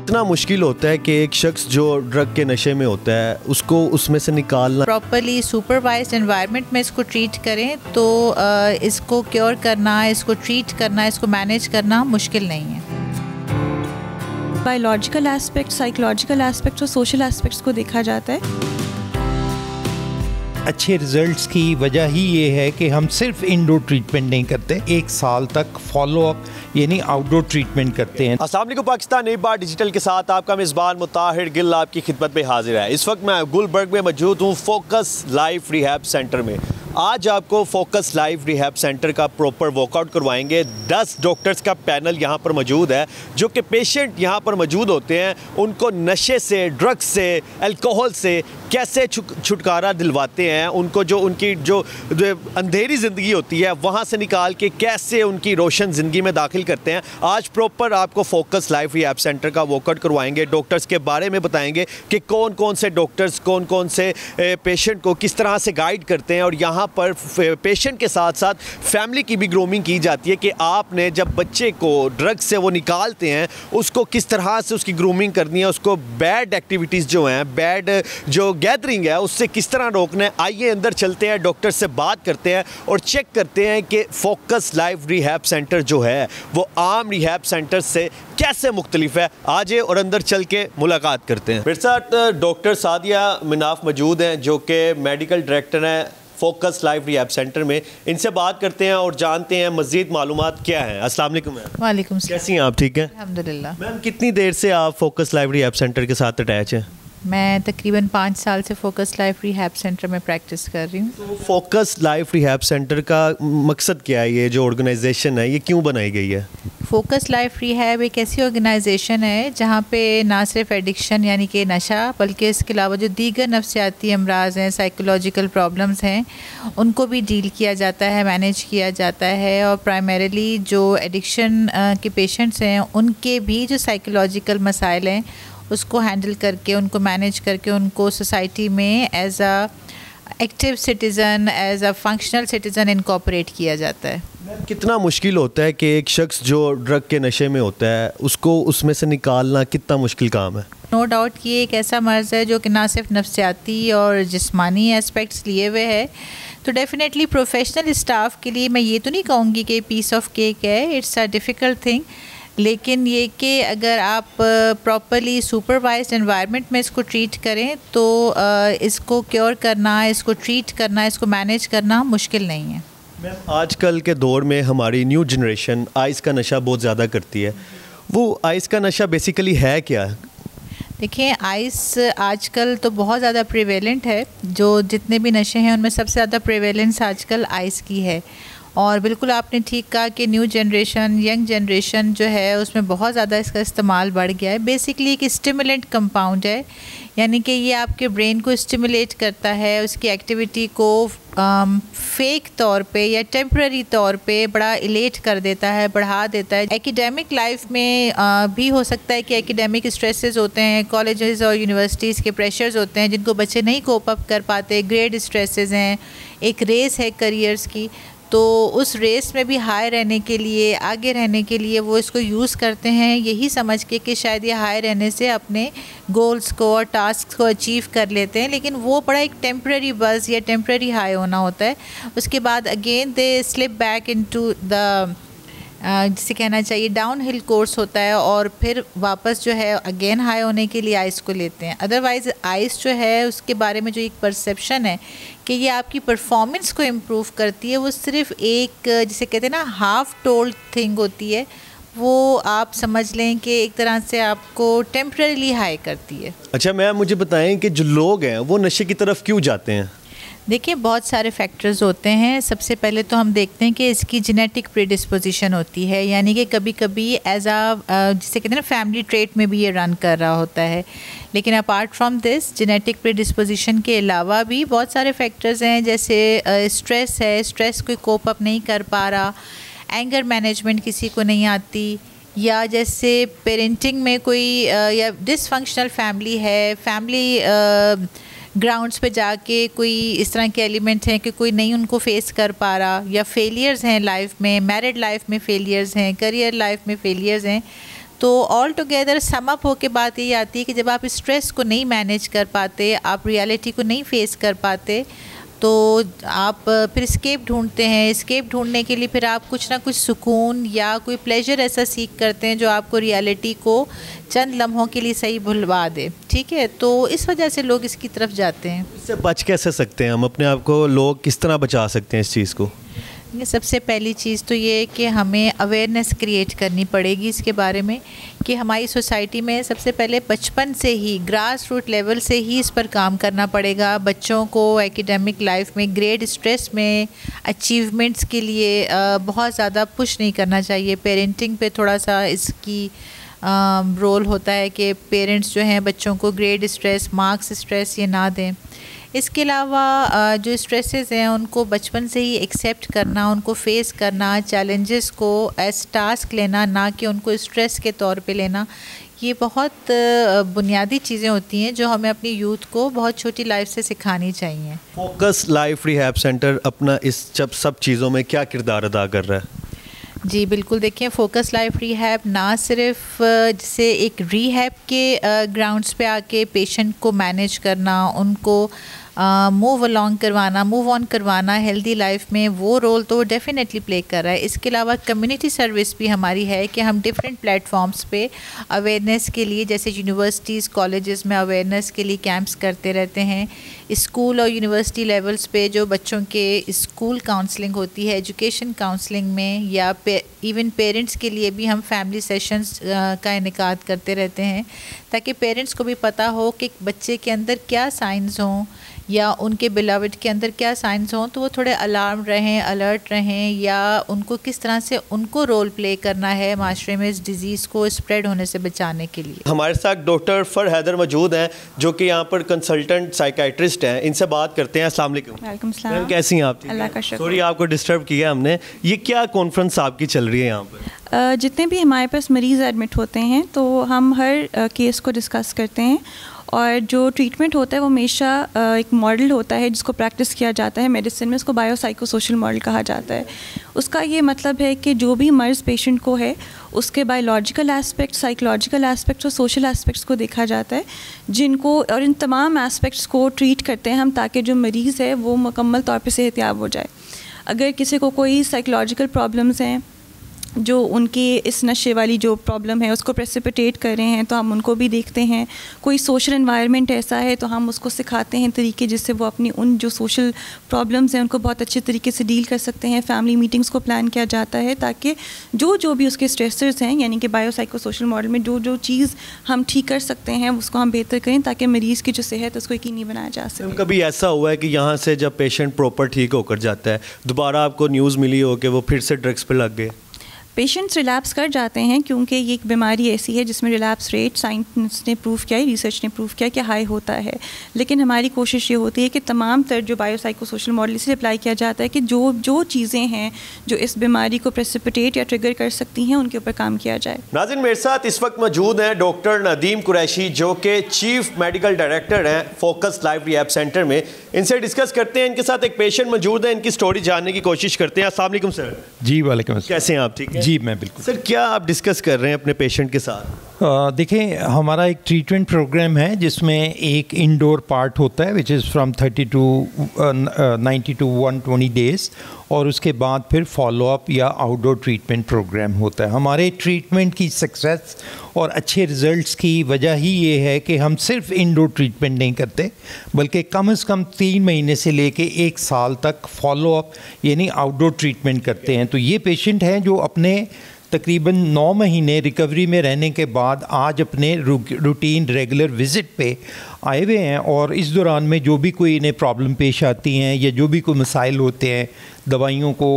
कितना मुश्किल होता है कि एक शख्स जो ड्रग के नशे में होता है उसको उसमें से निकालना। प्रॉपरली सुपरवाइज्ड एनवायरनमेंट में इसको ट्रीट करें तो इसको क्योर करना, इसको ट्रीट करना, इसको मैनेज करना मुश्किल नहीं है। बायोलॉजिकल एस्पेक्ट, साइकोलॉजिकल एस्पेक्ट और सोशल एस्पेक्ट्स को देखा जाता है। अच्छे रिजल्ट्स की वजह ही ये है कि हम सिर्फ इंडोर ट्रीटमेंट नहीं करते, 1 साल तक फॉलोअप यानी आउटडोर ट्रीटमेंट करते हैं। अस्सलाम वालेकुम पाकिस्तान, नई बार डिजिटल के साथ आपका मेज़बान मुताहिर गिल आपकी खिदमत में हाजिर है। इस वक्त मैं गुलबर्ग में मौजूद हूँ फोकस लाइफ रिहैब सेंटर में। आज आपको फोकस लाइफ रिहैब सेंटर का प्रॉपर वर्कआउट करवाएंगे। 10 डॉक्टर्स का पैनल यहाँ पर मौजूद है जो कि पेशेंट यहाँ पर मौजूद होते हैं, उनको नशे से, ड्रग्स से, अल्कोहल से कैसे छुटकारा दिलवाते हैं, उनको जो उनकी जो अंधेरी ज़िंदगी होती है वहाँ से निकाल के कैसे उनकी रोशन ज़िंदगी में दाखिल करते हैं। आज प्रॉपर आपको फोकस लाइफ रिहैब सेंटर का वर्कआउट करवाएंगे, डॉक्टर्स के बारे में बताएंगे कि कौन कौन से डॉक्टर्स कौन कौन से पेशेंट को किस तरह से गाइड करते हैं। और यहाँ पर पेशेंट के साथ साथ फैमिली की भी ग्रूमिंग की जाती है कि आपने जब बच्चे को ड्रग्स से वो निकालते हैं उसको किस तरह से उसकी ग्रूमिंग करनी है, उसको बैड एक्टिविटीज़ जो हैं, बैड जो गैदरिंग है उससे किस तरह रोकना है। आइए अंदर चलते हैं, डॉक्टर से बात करते हैं और चेक करते हैं कि फोकस लाइफ रिहैब सेंटर जो है वो आम रिहैब सेंटर से कैसे मुख्तलिफ है। आइए और अंदर चल के मुलाकात करते हैं। मेरे साथ डॉक्टर सादिया मिनाफ मौजूद हैं जो कि मेडिकल डायरेक्टर हैं फोकस लाइफ रिहैब सेंटर में। इनसे बात करते हैं और जानते हैं मज़ीद मालूमात क्या हैं। अस्सलाम वालेकुम मैम। वालेकुम सलाम। कैसी हैं आप? ठीक हैं अल्हम्दुलिल्लाह। मैम कितनी देर से आप फोकस लाइफ रिहैब सेंटर के साथ अटैच हैं? मैं तकरीबन 5 साल से फोकस लाइफ रिहैब सेंटर में प्रैक्टिस कर रही हूँ। तो फोकस लाइफ रिहैब सेंटर का मकसद क्या है? ये जो ऑर्गेनाइजेशन है ये क्यों बनाई गई है? फोकस लाइफ रिहैब एक ऐसी ऑर्गेनाइजेशन है जहाँ पे ना सिर्फ एडिक्शन यानी कि नशा, बल्कि इसके अलावा जो दीगर नफ्सियाती अमराज हैं, साइकोलॉजिकल प्रॉब्लम्स हैं, उनको भी डील किया जाता है, मैनेज किया जाता है। और प्राइमरीली जो एडिक्शन के पेशेंट्स हैं उनके भी जो साइकोलॉजिकल मसाइल हैं उसको हैंडल करके, उनको मैनेज करके, उनको सोसाइटी में as a active citizen, as a functional citizen incorporate किया जाता है। कितना मुश्किल होता है कि एक शख्स जो ड्रग के नशे में होता है उसको उसमें से निकालना कितना मुश्किल काम है? नो डाउट कि ये एक ऐसा मर्ज़ है जो कि ना सिर्फ नफ्सियाती और जिस्मानी एस्पेक्ट्स लिए हुए है, तो डेफिनेटली प्रोफेशनल स्टाफ के लिए मैं ये तो नहीं कहूँगी कि पीस ऑफ केक है, इट्स अ डिफ़िकल्ट थिंग। लेकिन ये कि अगर आप प्रॉपरली सुपरवाइज्ड एनवायरनमेंट में इसको ट्रीट करें तो इसको क्योर करना, इसको ट्रीट करना, इसको मैनेज करना मुश्किल नहीं है। मैम आजकल के दौर में हमारी न्यू जनरेशन आइस का नशा बहुत ज़्यादा करती है। वो आइस का नशा बेसिकली है क्या? देखिए, आइस आजकल तो बहुत ज़्यादा प्रिवेलेंट है। जो जितने भी नशे हैं उनमें सबसे ज़्यादा प्रिवेलेंस आजकल आइस की है। और बिल्कुल आपने ठीक कहा कि न्यू जनरेशन, यंग जनरेशन जो है उसमें बहुत ज़्यादा इसका इस्तेमाल बढ़ गया है। बेसिकली एक स्टिमुलेंट कंपाउंड है, यानी कि ये आपके ब्रेन को स्टिमुलेट करता है, उसकी एक्टिविटी को फेक तौर पे या टेम्पररी तौर पे बड़ा इलेट कर देता है, बढ़ा देता है। एकेडमिक लाइफ में भी हो सकता है कि एकेडमिक स्ट्रेसेस होते हैं, कॉलेजेस और यूनिवर्सिटीज़ के प्रेशर्स होते हैं जिनको बच्चे नहीं कोप अप कर पाते, ग्रेड स्ट्रेसेस हैं, एक रेस है करियर्स की, तो उस रेस में भी हाई रहने के लिए, आगे रहने के लिए वो इसको यूज़ करते हैं यही समझ के कि शायद ये हाई रहने से अपने गोल्स को और टास्क को अचीव कर लेते हैं। लेकिन वो बड़ा एक टेम्पररी बज़ या टेम्पररी हाई होना होता है। उसके बाद again they slip back into the जिसे कहना चाहिए डाउन हिल कोर्स होता है और फिर वापस जो है अगेन हाई होने के लिए आइस को लेते हैं। अदरवाइज़ आइस जो है उसके बारे में जो एक परसेप्शन है कि ये आपकी परफॉर्मेंस को इम्प्रूव करती है, वो सिर्फ एक जिसे कहते हैं ना हाफ टोल्ड थिंग होती है। वो आप समझ लें कि एक तरह से आपको टेम्पररीली हाई करती है। अच्छा मैम मुझे बताएं कि जो लोग हैं वो नशे की तरफ क्यों जाते हैं? देखिए, बहुत सारे फैक्टर्स होते हैं। सबसे पहले तो हम देखते हैं कि इसकी जेनेटिक प्रीडिस्पोजिशन होती है, यानी कि कभी कभी एज आ जिसे कहते हैं ना फैमिली ट्रेट में भी ये रन कर रहा होता है। लेकिन apart from this genetic predisposition के अलावा भी बहुत सारे फैक्टर्स हैं, जैसे स्ट्रेस है, स्ट्रेस कोई कोप अप नहीं कर पा रहा, एंगर मैनेजमेंट किसी को नहीं आती, या जैसे पेरेंटिंग में कोई या डिसफंक्शनल फैमिली है, फैमिली ग्राउंड्स पे जाके कोई इस तरह के एलिमेंट्स हैं कि कोई नहीं उनको फेस कर पा रहा, या फेलियर्स हैं लाइफ में, मैरिड लाइफ में फेलियर्स हैं, करियर लाइफ में फेलियर्स हैं, तो ऑल टुगेदर सम अप होके बात ये आती है कि जब आप स्ट्रेस को नहीं मैनेज कर पाते, आप रियलिटी को नहीं फेस कर पाते, तो आप फिर स्केप ढूंढते हैं। स्केप ढूंढने के लिए फिर आप कुछ ना कुछ सुकून या कोई प्लेजर ऐसा सीख करते हैं जो आपको रियलिटी को चंद लम्हों के लिए सही भुलवा दे। ठीक है, तो इस वजह से लोग इसकी तरफ जाते हैं। इससे बच कैसे सकते हैं हम अपने आप को, लोग किस तरह बचा सकते हैं इस चीज़ को? सबसे पहली चीज़ तो ये है कि हमें अवेयरनेस क्रिएट करनी पड़ेगी इसके बारे में कि हमारी सोसाइटी में सबसे पहले बचपन से ही, ग्रास रूट लेवल से ही इस पर काम करना पड़ेगा। बच्चों को एकेडमिक लाइफ में, ग्रेड स्ट्रेस में, अचीवमेंट्स के लिए बहुत ज़्यादा पुश नहीं करना चाहिए। पेरेंटिंग पे थोड़ा सा इसकी रोल होता है कि पेरेंट्स जो हैं बच्चों को ग्रेड स्ट्रेस, मार्क्स स्ट्रेस ये ना दें। इसके अलावा जो स्ट्रेसेस हैं उनको बचपन से ही एक्सेप्ट करना, उनको फेस करना, चैलेंजेस को एज टास्क लेना, ना कि उनको स्ट्रेस के तौर पे लेना, ये बहुत बुनियादी चीज़ें होती हैं जो हमें अपनी यूथ को बहुत छोटी लाइफ से सिखानी चाहिए। फोकस लाइफ रिहैब सेंटर अपना इस सब चीज़ों में क्या किरदार अदा कर रहा है? जी बिल्कुल, देखिए फोकस लाइफ रिहैब ना सिर्फ जैसे एक रिहैब के ग्राउंड्स पे आके पेशेंट को मैनेज करना, उनको मूव अलॉन्ग करवाना, मूव ऑन करवाना हेल्दी लाइफ में, वो रोल तो डेफिनेटली प्ले कर रहा है। इसके अलावा कम्युनिटी सर्विस भी हमारी है कि हम डिफरेंट प्लेटफॉर्म्स पे अवेयरनेस के लिए, जैसे यूनिवर्सिटीज़, कॉलेजेस में अवेयरनेस के लिए कैंप्स करते रहते हैं। स्कूल और यूनिवर्सिटी लेवल्स पे जो बच्चों के स्कूल काउंसलिंग होती है, एजुकेशन काउंसलिंग में, या इवन पेरेंट्स के लिए भी हम फैमिली सेशंस का इनेकाद करते रहते हैं, ताकि पेरेंट्स को भी पता हो कि बच्चे के अंदर क्या साइंस हों या उनके बिलावट के अंदर क्या साइंस हों, तो वो थोड़े अलार्म रहें, अलर्ट रहें, या उनको किस तरह से उनको रोल प्ले करना है माशरे में इस डिज़ीज़ को स्प्रेड होने से बचाने के लिए। हमारे साथ डॉक्टर फर हैदर मौजूद हैं जो कि यहाँ पर कंसल्टेंट साइकाइट्रिस्ट हैं। इनसे बात करते हैं। अस्सलाम वालेकुम। वेलकम सलाम। कैसी हैं आप? अल्लाह का शुक्र। सॉरी आपको डिस्टर्ब किया हमने। ये क्या कॉन्फ्रेंस आपकी चल रही है यहाँ पर? जितने भी हमारे पास मरीज़ एडमिट होते हैं तो हम हर केस को डिस्कस करते हैं, और जो ट्रीटमेंट होता है वो हमेशा एक मॉडल होता है जिसको प्रैक्टिस किया जाता है मेडिसिन में, उसको बायोसाइकोसोशल मॉडल कहा जाता है। उसका ये मतलब है कि जो भी मर्ज़ पेशेंट को है उसके बायोलॉजिकल एस्पेक्ट, साइकोलॉजिकल एस्पेक्ट्स और सोशल एस्पेक्ट्स को देखा जाता है, जिनको और इन तमाम एस्पेक्ट्स को ट्रीट करते हैं हम, ताकि जो मरीज़ है वो मुकम्मल तौर पर सेहतयाब हो जाए। अगर किसी को कोई साइकोलॉजिकल प्रॉब्लम्स हैं जो उनकी इस नशे वाली जो प्रॉब्लम है उसको प्रेसिपिटेट कर रहे हैं, तो हम उनको भी देखते हैं। कोई सोशल एनवायरनमेंट ऐसा है तो हम उसको सिखाते हैं तरीके जिससे वो अपनी उन जो सोशल प्रॉब्लम्स हैं उनको बहुत अच्छे तरीके से डील कर सकते हैं। फैमिली मीटिंग्स को प्लान किया जाता है ताकि जो भी उसके स्ट्रेसर्स हैं, यानी कि बायोसाइकोसोशल मॉडल में जो चीज़ हम ठीक कर सकते हैं उसको हम बेहतर करें, ताकि मरीज़ की जो सेहत उसको यकीनी बनाया जा सके। कभी ऐसा हुआ है कि यहाँ से जब पेशेंट प्रॉपर ठीक होकर जाता है, दोबारा आपको न्यूज़ मिली हो कि वो फिर से ड्रग्स पर लग गए? पेशेंट्स रिलैप्स कर जाते हैं, क्योंकि ये एक बीमारी ऐसी है जिसमें रिलैप्स रेट साइंस ने प्रूव किया है, रिसर्च ने प्रूव किया कि हाई होता है। लेकिन हमारी कोशिश ये होती है कि तमाम तर जो बायोसाइकोसोशल मॉडल इसे अप्लाई किया जाता है कि जो चीज़ें हैं जो इस बीमारी को प्रेसिपिटेट या ट्रिगर कर सकती हैं उनके ऊपर काम किया जाए। नाज़रीन, मेरे साथ इस वक्त मौजूद हैं डॉक्टर नदीम कुरैशी जो कि चीफ मेडिकल डायरेक्टर हैं फोकस लाइफ रिहैब सेंटर में। इनसे डिस्कस करते हैं। इनके साथ एक पेशेंट मौजूद है, इनकी स्टोरी जानने की कोशिश करते हैं। अस्सलाम वालेकुम सर। जी वालेकुम अस्सलाम। कैसे हैं आप? ठीक है जी मैं बिल्कुल। सर, क्या आप डिस्कस कर रहे हैं अपने पेशेंट के साथ? देखें, हमारा एक ट्रीटमेंट प्रोग्राम है जिसमें एक इंडोर पार्ट होता है which is from 30 to 90 to 120 days, और उसके बाद फिर फॉलोअप या आउटडोर ट्रीटमेंट प्रोग्राम होता है। हमारे ट्रीटमेंट की सक्सेस और अच्छे रिज़ल्ट्स की वजह ही ये है कि हम सिर्फ इंडोर ट्रीटमेंट नहीं करते, बल्कि कम से कम 3 महीने से लेके 1 साल तक फॉलोअप यानी आउटडोर ट्रीटमेंट करते हैं। तो ये पेशेंट हैं जो अपने तकरीबन 9 महीने रिकवरी में रहने के बाद आज अपने रूटीन रेगुलर विज़िट पे आए हुए हैं, और इस दौरान में जो भी कोई इन्हें प्रॉब्लम पेश आती हैं या जो भी कोई मसाइल होते हैं, दवाइयों को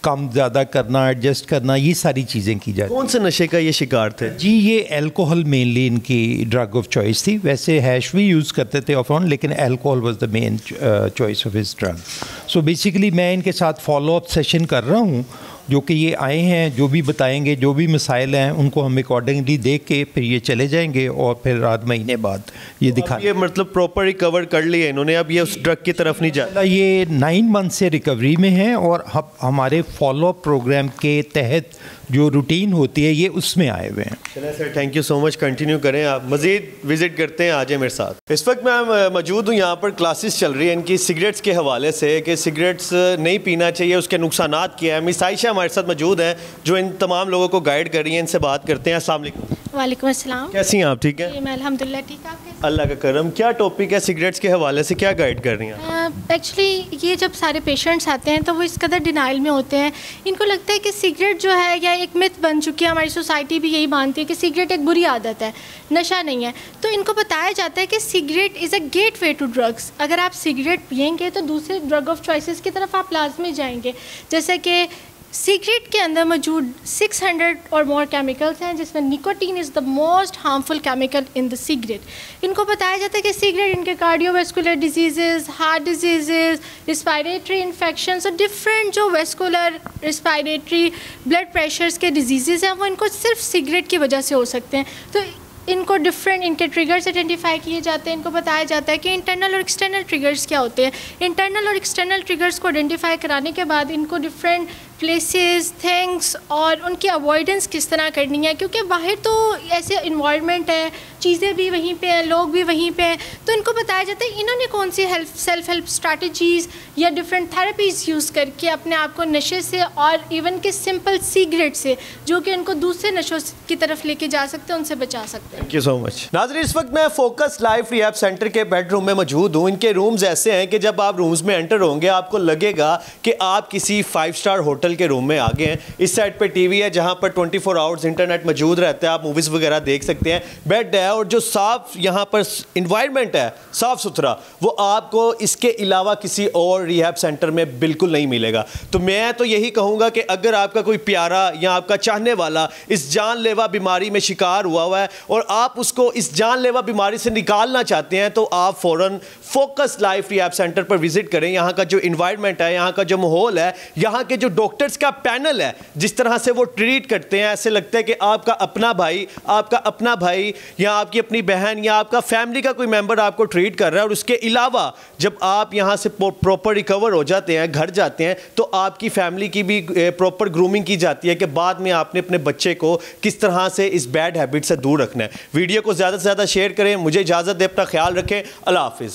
कम ज़्यादा करना, एडजस्ट करना, ये सारी चीज़ें की जाती हैं। कौन से नशे का ये शिकार थे? जी, ये अल्कोहल मेनली इनकी ड्रग ऑफ चॉइस थी। वैसे हैश भी यूज़ करते थे ऑफ ऑन, लेकिन alcohol was the main choice of his drug. So basically मैं इनके साथ फॉलोअप सेशन कर रहा हूँ, जो कि ये आए हैं, जो भी बताएंगे, जो भी मसाइल हैं उनको हम अकॉर्डिंगली देख के फिर ये चले जाएंगे, और फिर आध महीने बाद ये दिखा। ये मतलब प्रॉपर रिकवर कर लिया इन्होंने, अब ये उस ड्रग की तरफ नहीं जा। ये 9 मंथ से रिकवरी में है, और हमारे फॉलोअप प्रोग्राम के तहत जो रूटीन होती है ये उसमें आए हुए हैं। चलिए sir, thank you so much, continue करें आप, मज़ीद विज़िट करते हैं, आ जाए मेरे साथ। इस वक्त मैं मौजूद हूँ, यहाँ पर क्लासेस चल रही है इनकी सिगरेट्स के हवाले से कि सिगरेट्स नहीं पीना चाहिए, उसके नुकसानात क्या है। मिस आयशा हमारे साथ मौजूद हैं जो इन तमाम लोगों को गाइड कर रही हैं, इनसे बात करते हैं। अस्सलाम वालेकुम। वालेकुम अस्सलाम। कैसी हैं आप? ठीक है, मैं अल्हम्दुलिल्लाह ठीक। आप कैसे? अल्लाह का करम। क्या टॉपिक है सिगरेट्स के हवाले से, क्या गाइड कर रही हैं? एक्चुअली ये जब सारे पेशेंट्स आते हैं तो वो इस कदर डिनाइल में होते हैं, इनको लगता है कि सिगरेट जो है या एक मिथ बन चुकी है, हमारी सोसाइटी भी यही मानती है कि सिगरेट एक बुरी आदत है, नशा नहीं है। तो इनको बताया जाता है कि cigarette is a gateway to drugs. अगर आप सिगरेट पियेंगे तो दूसरे ड्रग ऑफ चॉइसेस की तरफ आप लाजमी जाएंगे। जैसे कि सिगरेट के अंदर मौजूद 600 और मोर केमिकल्स हैं, जिसमें nicotine is the most harmful chemical in the cigarette. इनको बताया जाता है कि सिगरेट इनके cardiovascular disease, heart disease, respiratory infections और डिफरेंट जो वैस्कुलर, रिस्पायरेटरी, ब्लड प्रेशर्स के डिजीज़ हैं वो इनको सिर्फ सिगरेट की वजह से हो सकते हैं। तो इनको डिफरेंट इनके ट्रिगर्स आइडेंटिफाई किए जाते हैं। इनको बताया जाता है कि इंटरनल और एक्सटर्नल ट्रिगर्स क्या होते हैं। इंटरनल और एक्सटर्नल ट्रिगर्स को आइडेंटिफाई कराने के बाद इनको डिफरेंट प्लेसेस, थिंग्स और उनकी अवॉइडेंस किस तरह करनी है, क्योंकि बाहर तो ऐसे इन्वायरमेंट है, चीज़ें भी वहीं पे हैं, लोग भी वहीं पे हैं। तो इनको बताया जाता है इन्होंने कौन सी सेल्फ हेल्प स्ट्रैटेजीज़ या डिफरेंट थेरेपीज़ यूज़ करके अपने आप को नशे से और इवन के सिंपल सिगरेट से, जो कि इनको दूसरे नशों की तरफ लेके जा सकते हैं, उनसे बचा सकते हैं। Thank you so much. नाज़रीन, इस वक्त मैं फोकस लाइफ रिहैब सेंटर के बेडरूम में मौजूद हूँ। इनके रूम्स ऐसे हैं कि जब आप रूम्स में एंटर होंगे आपको लगेगा कि आप किसी 5 स्टार होटल के रूम में आ गए हैं। इस साइड पे टीवी है जहां पर 24 आवर्स इंटरनेट मौजूद रहता है, आप मूवीज़ वगैरह देख सकते हैं। बेड है और जो साफ यहाँ पर इन्वायरमेंट है, साफ़ सुथरा, वो आपको इसके अलावा किसी और रिहैब सेंटर में बिल्कुल नहीं मिलेगा। तो मैं तो यही कहूँगा कि अगर आपका कोई प्यारा या आपका चाहने वाला इस जानलेवा बीमारी में शिकार हुआ है और आप उसको इस जानलेवा बीमारी से निकालना चाहते हैं तो आप फ़ौरन फोकस लाइफ रिहैब सेंटर पर विजिट करें। यहाँ का जो इन्वायरमेंट है, यहाँ का जो माहौल है, यहाँ के जो डॉक्टर्स का पैनल है, जिस तरह से वो ट्रीट करते हैं, ऐसे लगता है कि आपका अपना भाई या आपकी अपनी बहन या आपका फैमिली का कोई मेंबर आपको ट्रीट कर रहा है। और उसके अलावा जब आप यहाँ से प्रॉपर रिकवर हो जाते हैं, घर जाते हैं, तो आपकी फैमिली की भी प्रॉपर ग्रूमिंग की जाती है कि बाद में आपने अपने बच्चे को किस तरह से इस बैड हैबिट से दूर रखना है। वीडियो को ज़्यादा से ज़्यादा शेयर करें। मुझे इजाज़त दें, अपना ख्याल रखें। अल्लाह हाफिज़।